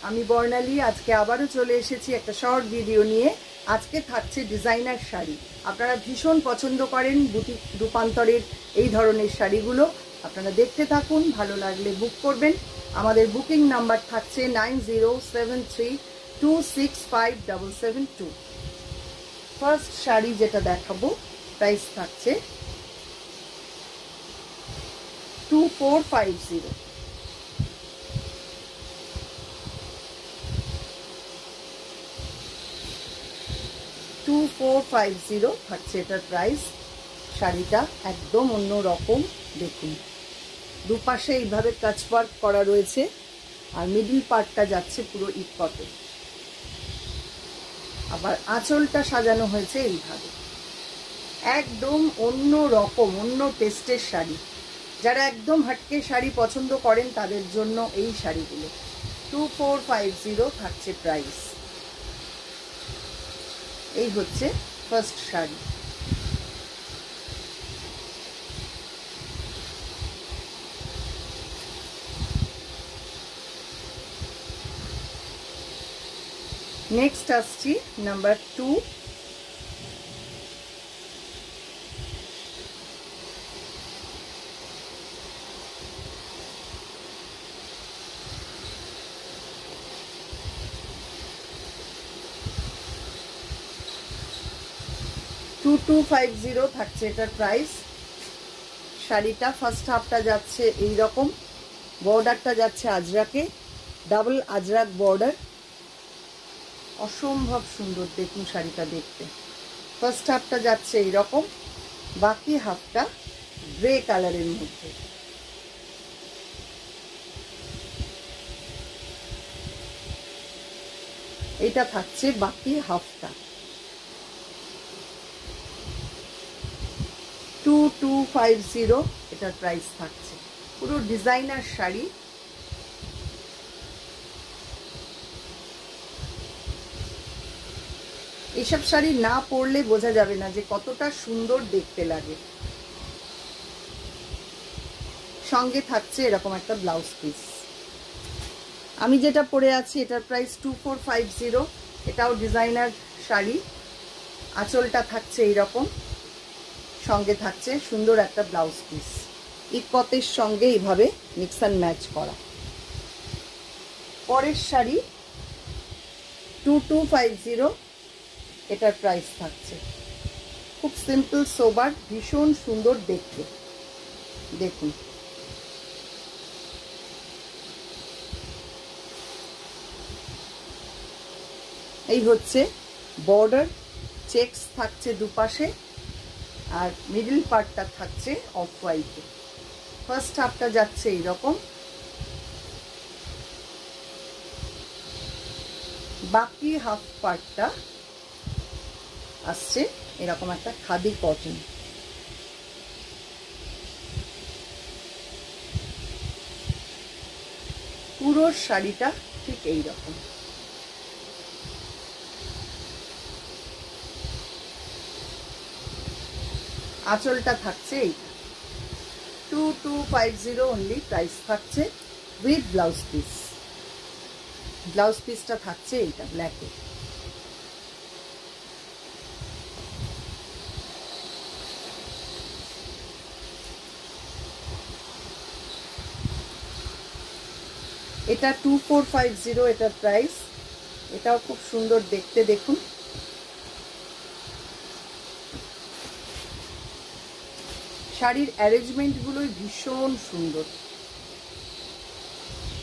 আমি বর্ণালী আজকে আবারও চলে এসেছি একটা শর্ট ভিডিও নিয়ে। আজকে থাকছে ডিজাইনার শাড়ি। আপনারা ভীষণ পছন্দ করেন বুটিক রূপান্তরের এই ধরনের শাড়িগুলো। আপনারা দেখতে থাকুন, ভালো লাগলে বুক করবেন। আমাদের বুকিং নাম্বার থাকছে 9073265772। ফার্স্ট শাড়ি যেটা দেখাবো প্রাইস থাকছে 2450। থাকছে এটার প্রাইস। শাড়িটা একদম অন্য রকম, দেখুন দুপাশে এইভাবে কাচ ওয়ার্ক করা রয়েছে আর মিডল পার্টটা যাচ্ছে পুরো ইকটে। আবার আঁচলটা সাজানো হয়েছে এইভাবে, একদম অন্য রকম, অন্য টেস্টের শাড়ি। যারা একদম হাটকে শাড়ি পছন্দ করেন তাদের জন্য এই শাড়িগুলো। 2450 থাকছে প্রাইস। এই হচ্ছে ফার্স্ট শাড়ি। নেক্সট আসছি নাম্বার 2। থাকছে এটার প্রাইস। শাড়িটা ফার্স্ট হাফটা যাচ্ছে এই রকম, বর্ডারটা যাচ্ছে আজরাকে, ডাবল আজরাক বর্ডার, অসম্ভব সুন্দর দেখুন শাড়িটা দেখতে। ফার্স্ট হাফটা যাচ্ছে এই রকম, বাকি হাফটা গ্রে কালারের মধ্যে। এটা থাকছে বাকি হাফটা। 2250 এটার প্রাইস থাকছে। পুরো ডিজাইনার শাড়ি। এইসব শাড়ি না পরলে বোঝা যাবে না যে কতটা সুন্দর দেখতে লাগে। সঙ্গে থাকছে এরকম একটা ব্লাউজ পিস। আমি যেটা পরে আছি এটার প্রাইস 2450। এটাও ডিজাইনার শাড়ি। আঁচলটা থাকছে এইরকম, সঙ্গে থাকছে সুন্দর একটা ব্লাউজ পিস, ইকতের সঙ্গে এইভাবে মিক্স অ্যান্ড ম্যাচ করা। পরের শাড়ি 2250, এটার প্রাইস থাকছে। খুব সিম্পল সোবার, ভীষণ সুন্দর দেখতে, দেখুন। এই হচ্ছে বর্ডার, চেকস থাকছে দুপাশে আর মিডল পার্টটা থাকছে অফ হোয়াইটে। ফার্স্ট হাফটা যাচ্ছে এইরকম, বাকি হাফ পার্টটা আসছে এরকম একটা খাদি কটন। পুরো শাড়িটা ঠিক এইরকম। আঁচলটা থাকছে এইটা। 2250 অনলি প্রাইস থাকছে উইথ ব্লাউজ পিস। ব্লাউজ পিসটা থাকছে এইটা ব্ল্যাকে। এটা 2450 এটার প্রাইস। এটাও খুব সুন্দর দেখতে, দেখুন। শাড়ির অ্যারেঞ্জমেন্টগুলোই ভীষণ সুন্দর।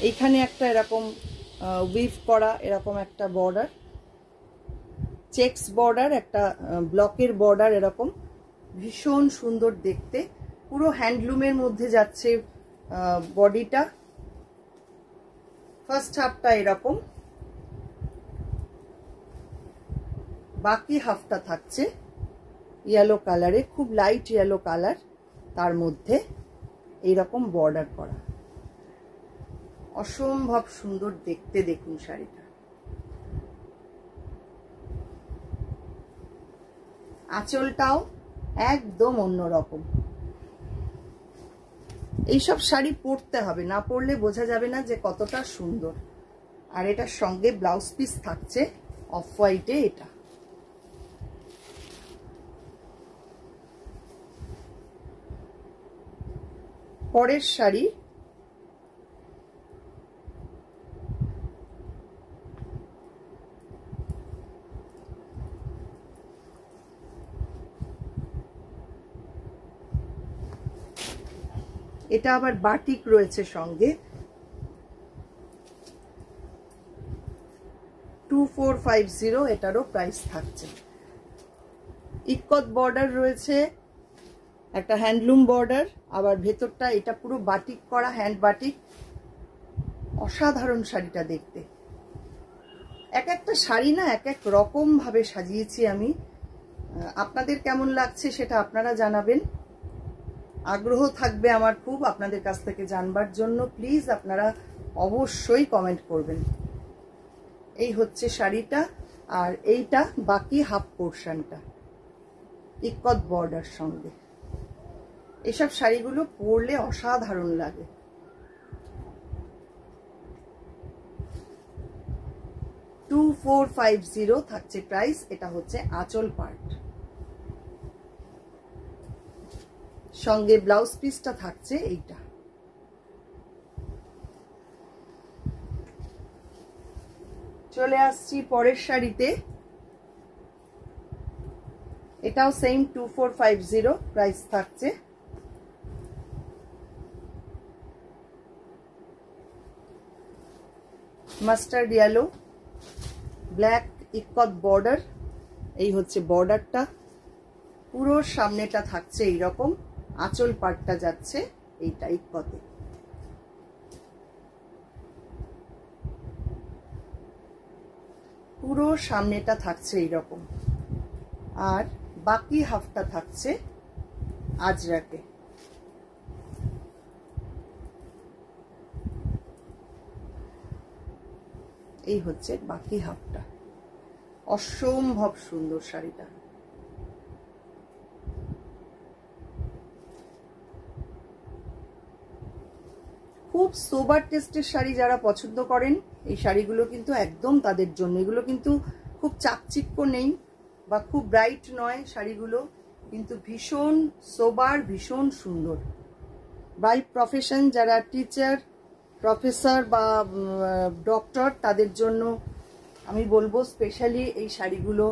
এইখানে একটা এরকম উইভ করা এরকম একটা বর্ডার, চেকস বর্ডার, একটা ব্লকের বর্ডার, এরকম ভীষণ সুন্দর দেখতে। পুরো হ্যান্ডলুমের মধ্যে যাচ্ছে বডিটা। ফার্স্ট হাফটা এরকম, বাকি হাফটা থাকছে ইয়েলো কালারে, খুব লাইট ইয়েলো কালার, তার মধ্যে এইরকম বর্ডার করা, অসম্ভব সুন্দর দেখতে দেখুন শাড়িটা। আঁচলটাও একদম অন্যরকম। এইসব শাড়ি পরতে হবে, না পরলে বোঝা যাবে না যে কতটা সুন্দর। আর এটার সঙ্গে ব্লাউজ পিস থাকছে অফ হোয়াইটে। এটা পরের শাড়ি, এটা আবার বাটিক রয়েছে সঙ্গে। 2450 এটারও প্রাইস থাকছে। ইক্কত বর্ডার রয়েছে, একটা হ্যান্ডলুম বর্ডার, আবার ভেতরটা এটা পুরো বাটিক করা, হ্যান্ড বাটিক। অসাধারণ শাড়িটা দেখতে। এক একটা শাড়ি না এক এক রকম ভাবে সাজিয়েছি আমি। আপনাদের কেমন লাগছে সেটা আপনারা জানাবেন। আগ্রহ থাকবে আমার খুব আপনাদের কাছ থেকে জানবার জন্য। প্লিজ আপনারা অবশ্যই কমেন্ট করবেন। এই হচ্ছে শাড়িটা, আর এইটা বাকি হাফ পোর্শনটা ইক্কত বর্ডার সঙ্গে। এসব শাড়িগুলো পরলে অসাধারণ লাগে। $2450 থাকছে প্রাইস। এটা হচ্ছে আঁচল পার্ট, সঙ্গে ব্লাউজ পিসটা থাকছে এইটা। চলে আসছি পরের শাড়িতে। এটাও সেম 2450 প্রাইস থাকছে। Mustard yellow, black ikat border. এই হচ্ছে বর্ডারটা, পুরো সামনেটা থাকছে এইরকম, আঁচল পাটটা যাচ্ছে এইটা ইক্কতে। পুরো সামনেটা থাকছে এইরকম, আর বাকি হাফটা থাকছে আজরাকে। এই হচ্ছে বাকি হাফটা। অসম্ভব সুন্দর শাড়িটা। খুব সোবার টেস্টের শাড়ি যারা পছন্দ করেন, এই শাড়িগুলো কিন্তু একদম তাদের জন্য। এগুলো কিন্তু খুব চাকচিক্য নেই বা খুব ব্রাইট নয় শাড়িগুলো, কিন্তু ভীষণ সোবার, ভীষণ সুন্দর। বাই প্রফেশন যারা টিচার, প্রফেসর বা ডক্টর, তাদের জন্য আমি বলবো স্পেশালি এই শাড়িগুলো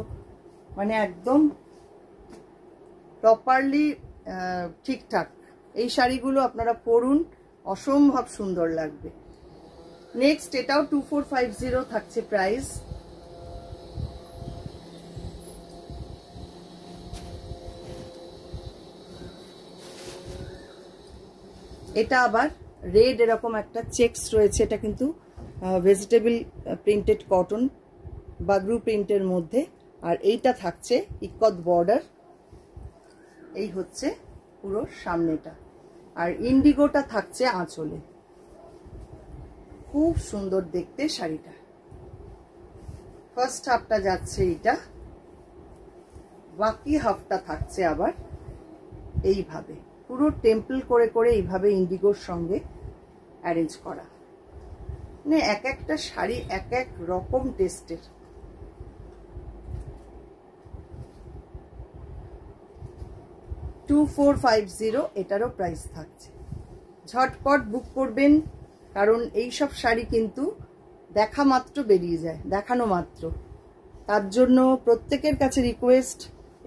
মানে একদম প্রপারলি ঠিকঠাক। এই শাড়িগুলো আপনারা পরুন, অসম্ভব সুন্দর লাগবে। নেক্সট এটাও 2450 থাকছে প্রাইস। এটা আবার রেড এরকম একটা চেকস রয়েছে। এটা কিন্তু ভেজিটেবল প্রিন্টেড কটন বাগরু প্রিন্টের মধ্যে, আর এইটা থাকছে ইক্কত বর্ডার। এই হচ্ছে পুরো সামনেটা, আর ইন্ডিগোটা থাকছে আঁচলে। খুব সুন্দর দেখতে শাড়িটা। ফার্স্ট হাফটা যাচ্ছে এইটা, বাকি হাফটা থাকছে আবার এইভাবে পুরো টেম্পল করে করে এইভাবে ইন্ডিগোর সঙ্গে অ্যারেঞ্জ করা। মানে এক একটা শাড়ি এক এক রকম টেস্টের। $2450 এটারও প্রাইস থাকছে। ঝটপট বুক করবেন, কারণ এই সব শাড়ি কিন্তু দেখা মাত্র বেরিয়ে যায়, দেখানো মাত্র। তার জন্য প্রত্যেকের কাছে রিকোয়েস্ট,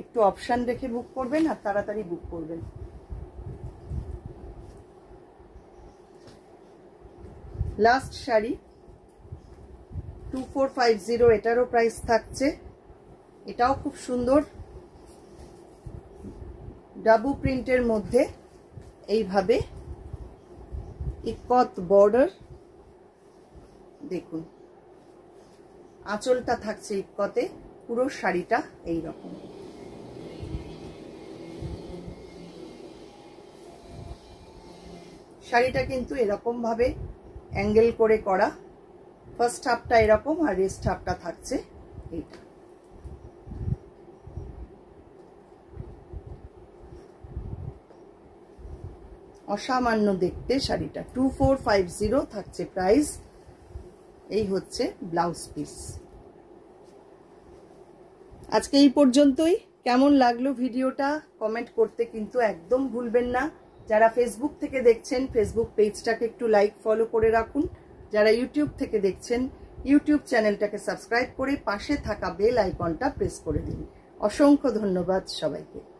একটু অপশন রেখে বুক করবেন আর তাড়াতাড়ি বুক করবেন। লাস্ট শাড়ি 2450 এটারও প্রাইস থাকছে। এটাও খুব সুন্দর, ডাবু প্রিন্টের মধ্যে এইভাবে ইক্কত বর্ডার। দেখুন আঁচলটা থাকছে ইক্কতে, পুরো শাড়িটা এইরকম। শাড়িটা কিন্তু এরকম ভাবে অ্যাঙ্গেল করে করা। ফার্স্ট হাফটা এরকম আর রেস্ট হাফটা থাকছে এইটা। অসামান্য দেখতে শাড়িটা। 2450 থাকছে প্রাইস। এই হচ্ছে ব্লাউজ পিস। আজকে এই পর্যন্তই। কেমন লাগলো ভিডিওটা কমেন্ট করতে কিন্তু একদম ভুলবেন না। যারা ফেসবুক থেকে দেখছেন ফেসবুক পেজটাকে একটু লাইক ফলো করে রাখুন। যারা ইউটিউব থেকে দেখছেন ইউটিউব চ্যানেলটাকে সাবস্ক্রাইব করে পাশে থাকা বেল আইকনটা প্রেস করে দিন। অসংখ্য ধন্যবাদ সবাইকে।